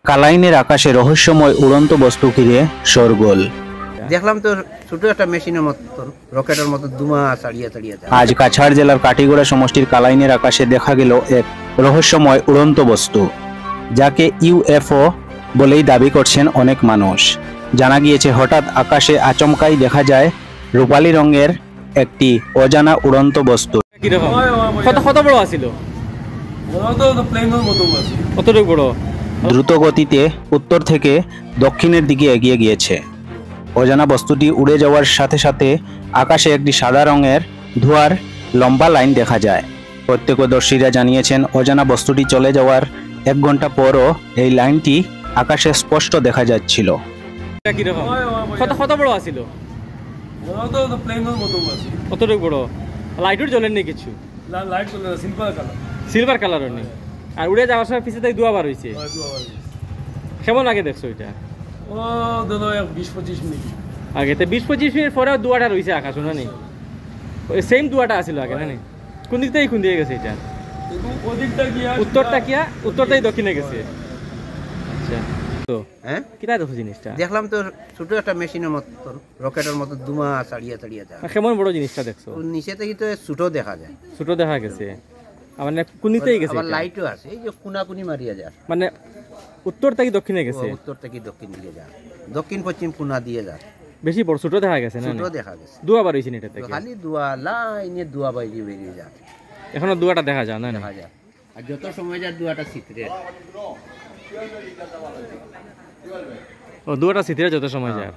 কালাইনের আকাশে রহস্যময় উড়ন্ত বস্তু ঘিরে শোরগোল। দেখলাম তো ছোট একটা মেশিনের মতন রকেটের মতো ধোঁয়া ছাড়িয়ে ছাড়িয়ে যায়। আজ কাছাড় জেলার কাটিগড়া সমষ্টির কালাইনের আকাশে দেখা গেল এক রহস্যময় উড়ন্ত বস্তু, যাকে ইউএফও বলেই দাবি করছেন অনেক মানুষ। জানা গিয়েছে, হঠাৎ আকাশে আচমকাই দেখা যায় রূপালী রঙের একটি অজানা উড়ন্ত বস্তু। কত বড় আছিল? কতটুকু বড়? দ্রুত গতিতে উত্তর থেকে দক্ষিণের দিকে এগিয়ে গিয়েছে। অজানা বস্তুটি উড়ে যাওয়ার সাথে সাথে আকাশে একটি সাদা রঙের ধোঁয়ার লম্বা লাইন দেখা যায়। প্রত্যক্ষদর্শীরা জানিয়েছেন, অজানা বস্তুটি চলে যাওয়ার 1 ঘন্টা পরও এই লাইনটি আকাশে স্পষ্ট দেখা যাচ্ছিল। কত বড় আছিল? কতটুকু বড়? লাইটও জ্বলেন নেই কিছু? লাইট চলে না, সিলভার কালারের নেই। আর উড়ে যাওয়ার সময় পিছিয়ে থেকে ধোঁয়া বার হয়েছে। কেমন আগে দেখছো এটা? ও দাদা 20-25 মিনিট আগে তো 20-25 মিনিট পরেও ধোঁয়াটা রয়েছে আকাশ, না নেই? সেম ধোঁয়াটা আসছিল আগে, না নেই? কোন দিক থেকে কোন দিকে গেছে এটা? উত্তরটাই দক্ষিণে গেছে। আচ্ছা, তো হ্যাঁ, কিটা দেখো জিনিসটা? দেখলাম তো ছোট একটা মেশিনের মতন রকেটের মতো ধোঁয়া ছাড়িয়ে ছাড়িয়ে যায়। কেমন বড় জিনিসটা দেখছো? নিচে থেকে তো ছোট দেখা যায়। ছোট দেখা গেছে, মানে কোন দিক থেকে গেছে? আবার লাইটও আছে, এই যে কোনাকুনি মারিয়া যায়। মানে উত্তর থেকে দক্ষিণে গেছে? উত্তর থেকে দক্ষিণ দিকে যায়, দক্ষিণ পশ্চিম কোনা দিয়ে যায়। বেশি বড় ছোট দেখা গেছে না? ছোট দেখা গেছে। ধোঁয়া বার হয়েছে এটা থেকে? খালি ধোঁয়া, লাইনে ধোঁয়া বাইরে বেরিয়ে যায়। এখনো ধোঁয়াটা দেখা যায় না? দেখা যায়, আর যত সময় যায় ধোঁয়াটা ছিটরে। ও, ধোঁয়াটা ছিটরে যত সময় যায়।